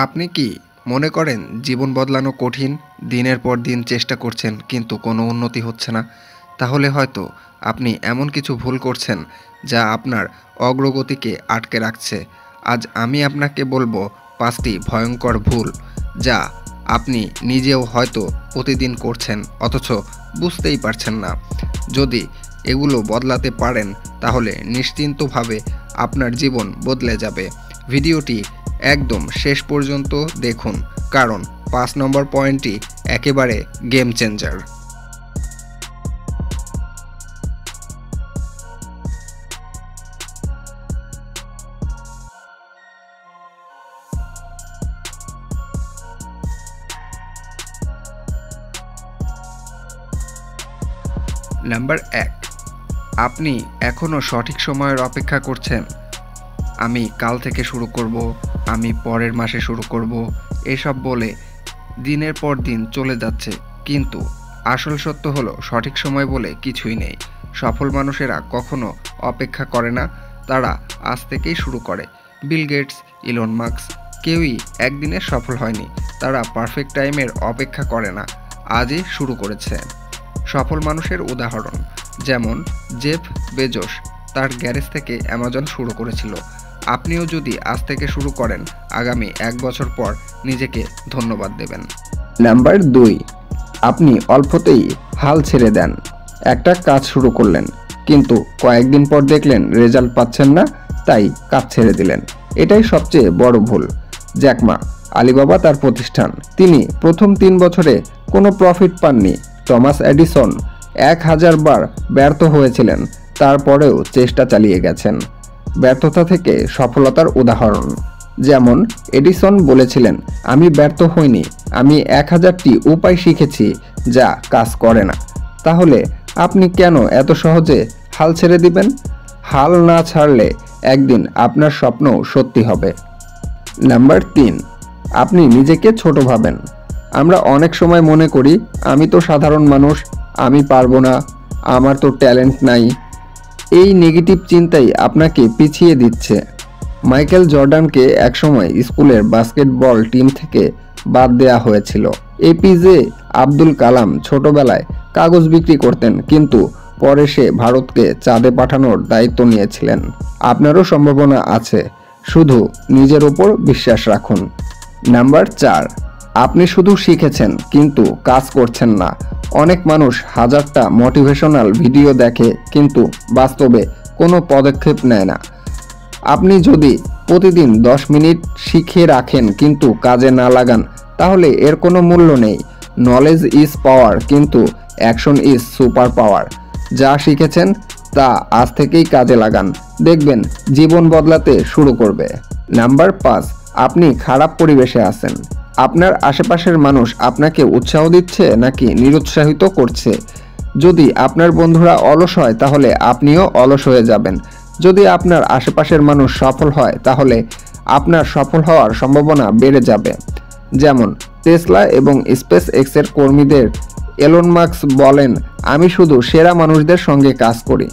আপনি কি মনে করেন জীবন বদলানো কঠিন? দিনের পর দিন চেষ্টা করছেন কিন্তু কোনো উন্নতি হচ্ছে না? তাহলে হয়তো আপনি এমন কিছু ভুল করছেন যা আপনার অগ্রগতিকে আটকে রাখছে। আজ আমি আপনাকে বলবো ৫টি ভয়ঙ্কর ভুল যা আপনি নিজেও হয়তো প্রতিদিন করছেন অথচ বুঝতেই পারছেন না। যদি এগুলো বদলাতে পারেন তাহলে নিশ্চিন্তভাবে আপনার জীবন বদলে যাবে। ভিডিওটি একদম শেষ পর্যন্ত দেখুন, কারণ ৫ নম্বর পয়েন্টটি একেবারে গেম চেঞ্জার। নাম্বার ১, আপনি এখনও সঠিক সময়ের অপেক্ষা করছেন। আমি কাল থেকে শুরু করব, আমি পরের মাসে শুরু করব, এসব বলে দিনের পর দিন চলে যাচ্ছে। কিন্তু আসল সত্য হলো সঠিক সময় বলে কিছুই নেই। সফল মানুষেরা কখনো অপেক্ষা করে না, তারা আজ থেকেই শুরু করে। বিল গেটস, ইলন মাস্ক কেউই একদিনে সফল হয়নি। তারা পারফেক্ট টাইমের অপেক্ষা করে না, আজই শুরু করেছে। সফল মানুষের উদাহরণ যেমন জেফ বেজোস তার গ্যারেজ থেকে অ্যামাজন শুরু করেছিল। আপনিও যদি আজ থেকে শুরু করেন, আগামী ১ বছর পর নিজেকে ধন্যবাদ দেবেন। নাম্বার ২, আপনি অল্পতেই হাল ছেড়ে দেন। একটা কাজ শুরু করলেন কিন্তু কয়েকদিন পর দেখলেন রেজাল্ট পাচ্ছেন না, তাই কাজ ছেড়ে দিলেন। এটাই সবচেয়ে বড় ভুল। জ্যাক মা, আলিবাবা তার প্রতিষ্ঠান, তিনি প্রথম ৩ বছরে কোনো প্রফিট পাননি। টমাস এডিসন ১০০০ বার ব্যর্থ হয়েছিলেন, তারপরেও চেষ্টা চালিয়ে গেছেন। ব্যর্থতা থেকে সফলতার উদাহরণ যেমন এডিসন বলেছিলেন, আমি ব্যর্থ হইনি, আমি ১০০০টি উপায় শিখেছি যা কাজ করে না। তাহলে আপনি কেন এত সহজে হাল ছেড়ে দিবেন? হাল না ছাড়লে একদিন আপনার স্বপ্নও সত্যি হবে। নাম্বার ৩, আপনি নিজেকে ছোট ভাবেন। আমরা অনেক সময় মনে করি, আমি তো সাধারণ মানুষ, আমি পারবো না, আমার তো ট্যালেন্ট নাই। এই নেগেটিভ চিন্তাই আপনাকে পিছিয়ে দিচ্ছে। মাইকেল জর্ডানকে একসময় স্কুলের বাস্কেটবল টিম থেকে বাদ দেওয়া হয়েছিল। এপিজে আব্দুল কালাম ছোটবেলায় কাগজ বিক্রি করতেন, কিন্তু পরে সে ভারতকে চাঁদে পাঠানোর দায়িত্ব নিয়েছিলেন। আপনারও সম্ভাবনা আছে, শুধু নিজের ওপর বিশ্বাস রাখুন। নাম্বার ৪, আপনি শুধু শিখেছেন কিন্তু কাজ করছেন না। অনেক মানুষ হাজারটা মোটিভেশনাল ভিডিও দেখে কিন্তু বাস্তবে কোনো পদক্ষেপ নেয় না। আপনি যদি প্রতিদিন ১০ মিনিট শিখে রাখেন কিন্তু কাজে না লাগান, তাহলে এর কোনো মূল্য নেই। নলেজ ইজ পাওয়ার, কিন্তু অ্যাকশন ইজ সুপার পাওয়ার। যা শিখেছেন তা আজ থেকেই কাজে লাগান, দেখবেন জীবন বদলাতে শুরু করবে। নাম্বার ৫, আপনি খারাপ পরিবেশে আছেন। আপনার আশেপাশের মানুষ আপনাকে উৎসাহ দিচ্ছে নাকি নিরুৎসাহিত করছে? যদি আপনার বন্ধুরা অলস হয় তাহলে আপনিও অলস হয়ে যাবেন। যদি আপনার আশেপাশের মানুষ সফল হয় তাহলে আপনার সফল হওয়ার সম্ভাবনা বেড়ে যাবে। যেমন টেসলা এবং স্পেস এক্সের কর্মীদের এলন মাস্ক বলেন, আমি শুধু সেরা মানুষদের সঙ্গে কাজ করি।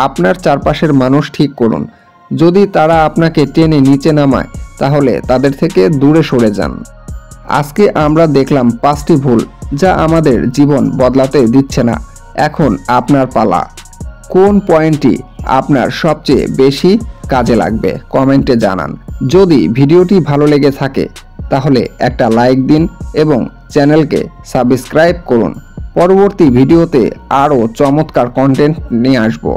আপনার চারপাশের মানুষ ঠিক করুন। যদি তারা আপনাকে টেনে নিচে নামায় তাহলে তাদের থেকে দূরে সরে যান। আজকে আমরা দেখলাম ৫টি ভুল যা আমাদের জীবন বদলাতে দিচ্ছে না। এখন আপনার পালা। কোন পয়েন্টটি আপনার সবচেয়ে বেশি কাজে লাগবে কমেন্টে জানান। যদি ভিডিওটি ভালো লেগে থাকে তাহলে একটা লাইক দিন এবং চ্যানেলকে সাবস্ক্রাইব করুন। পরবর্তী ভিডিওতে আরও চমৎকার কন্টেন্ট নিয়ে আসবো।